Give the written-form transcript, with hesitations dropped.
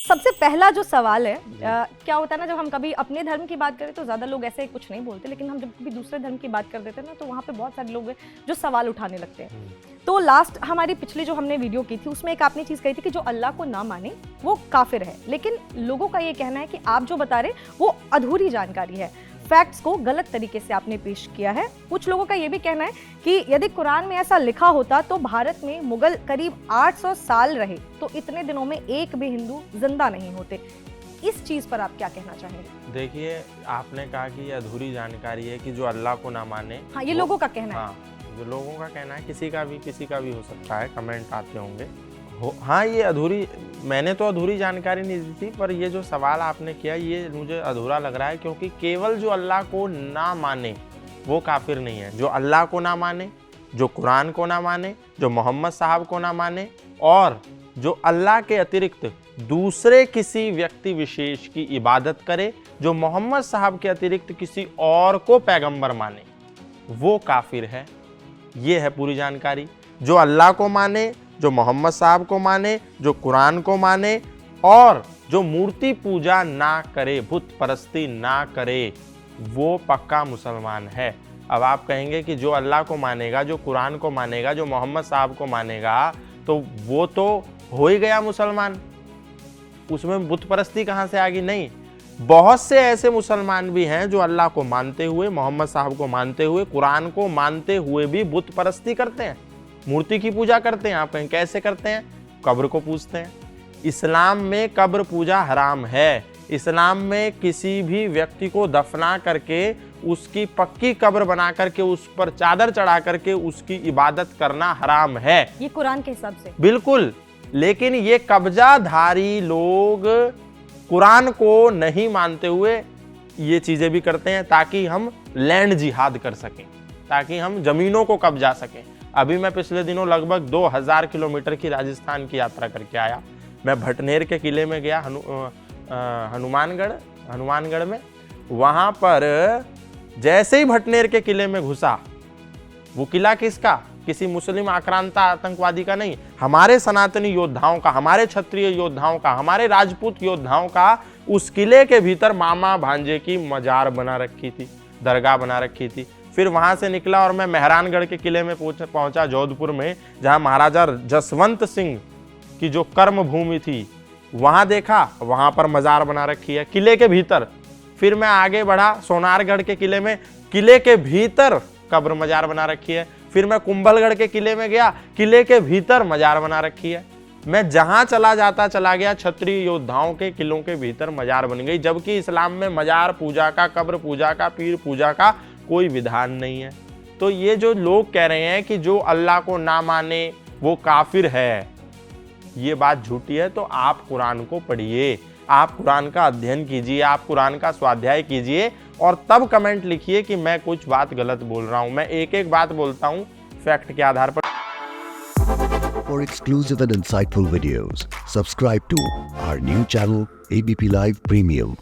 सबसे पहला जो सवाल है क्या होता है ना, जब हम कभी अपने धर्म की बात करें तो ज़्यादा लोग ऐसे कुछ नहीं बोलते, लेकिन हम जब कभी दूसरे धर्म की बात कर देते हैं ना तो वहाँ पे बहुत सारे लोग हैं जो सवाल उठाने लगते हैं। तो लास्ट हमारी पिछली जो हमने वीडियो की थी उसमें एक आपने चीज़ कही थी कि जो अल्लाह को ना माने वो काफिर है, लेकिन लोगों का ये कहना है कि आप जो बता रहे वो अधूरी जानकारी है, फैक्ट्स को गलत तरीके से आपने पेश किया है। कुछ लोगों का ये भी कहना है कि यदि कुरान में ऐसा लिखा होता तो भारत में मुगल करीब 800 साल रहे तो इतने दिनों में एक भी हिंदू जिंदा नहीं होते। इस चीज पर आप क्या कहना चाहेंगे? देखिए, आपने कहा कि ये अधूरी जानकारी है कि जो अल्लाह को ना माने। हाँ, ये लोगों का कहना है। हाँ, जो लोगों का कहना है, किसी का भी हो सकता है, कमेंट आते होंगे। हाँ, ये अधूरी, मैंने तो अधूरी जानकारी नहीं दी थी, पर ये जो सवाल आपने किया ये मुझे अधूरा लग रहा है, क्योंकि केवल जो अल्लाह को ना माने वो काफिर नहीं है। जो अल्लाह को ना माने, जो कुरान को ना माने, जो मोहम्मद साहब को ना माने, और जो अल्लाह के अतिरिक्त दूसरे किसी व्यक्ति विशेष की इबादत करे, जो मोहम्मद साहब के अतिरिक्त किसी और को पैगंबर माने, वो काफिर है। ये है पूरी जानकारी। जो अल्लाह को माने, जो मोहम्मद साहब को माने, जो कुरान को माने, और जो मूर्ति पूजा ना करे, बुत परस्ती ना करे, वो पक्का मुसलमान है। अब आप कहेंगे कि जो अल्लाह को मानेगा, जो कुरान को मानेगा, जो मोहम्मद साहब को मानेगा, तो वो तो हो ही गया मुसलमान, उसमें बुत परस्ती कहाँ से आ गई? नहीं, बहुत से ऐसे मुसलमान भी हैं जो अल्लाह को मानते हुए, मोहम्मद साहब को मानते हुए, कुरान को मानते हुए भी बुत परस्ती करते हैं, मूर्ति की पूजा करते हैं। आप कहें कैसे करते हैं? कब्र को पूजते हैं। इस्लाम में कब्र पूजा हराम है। इस्लाम में किसी भी व्यक्ति को दफना करके उसकी पक्की कब्र बना करके उस पर चादर चढ़ा करके उसकी इबादत करना हराम है, ये कुरान के हिसाब से। बिल्कुल। लेकिन ये कब्जाधारी लोग कुरान को नहीं मानते हुए ये चीजें भी करते हैं ताकि हम लैंड जिहाद कर सकें, ताकि हम जमीनों को कब्जा सकें। अभी मैं पिछले दिनों लगभग 2000 किलोमीटर की राजस्थान की यात्रा करके आया। मैं भटनेर के किले में गया, हनुमानगढ़ में। वहाँ पर जैसे ही भटनेर के किले में घुसा, वो किला किसका? किसी मुस्लिम आक्रांता आतंकवादी का नहीं, हमारे सनातनी योद्धाओं का, हमारे क्षत्रिय योद्धाओं का, हमारे राजपूत योद्धाओं का। उस किले के भीतर मामा भांजे की मजार बना रखी थी, दरगाह बना रखी थी। फिर वहां से निकला और मैं मेहरानगढ़ के किले में पहुंचा, जोधपुर में, जहां महाराजा जसवंत सिंह की जो कर्म भूमि थी, वहां देखा, वहां पर मजार बना रखी है किले के भीतर। फिर मैं आगे बढ़ा सोनारगढ़ के किले में, किले के भीतर कब्र मजार बना रखी है। फिर मैं कुंभलगढ़ के किले में गया, किले के भीतर मजार बना रखी है। मैं जहां चला गया, क्षत्रिय योद्धाओं के किलों के भीतर मजार बन गई, जबकि इस्लाम में मजार पूजा का, कब्र पूजा का, पीर पूजा का कोई विधान नहीं है। तो ये जो लोग कह रहे हैं कि जो अल्लाह को ना माने वो काफिर है, ये बात झूठी है। तो आप कुरान को पढ़िए, आप कुरान का अध्ययन कीजिए, आप कुरान का स्वाध्याय कीजिए, और तब कमेंट लिखिए कि मैं कुछ बात गलत बोल रहा हूं। मैं एक एक बात बोलता हूं फैक्ट के आधार पर। For exclusive and insightful videos, subscribe to our new channel ABP Live Premium.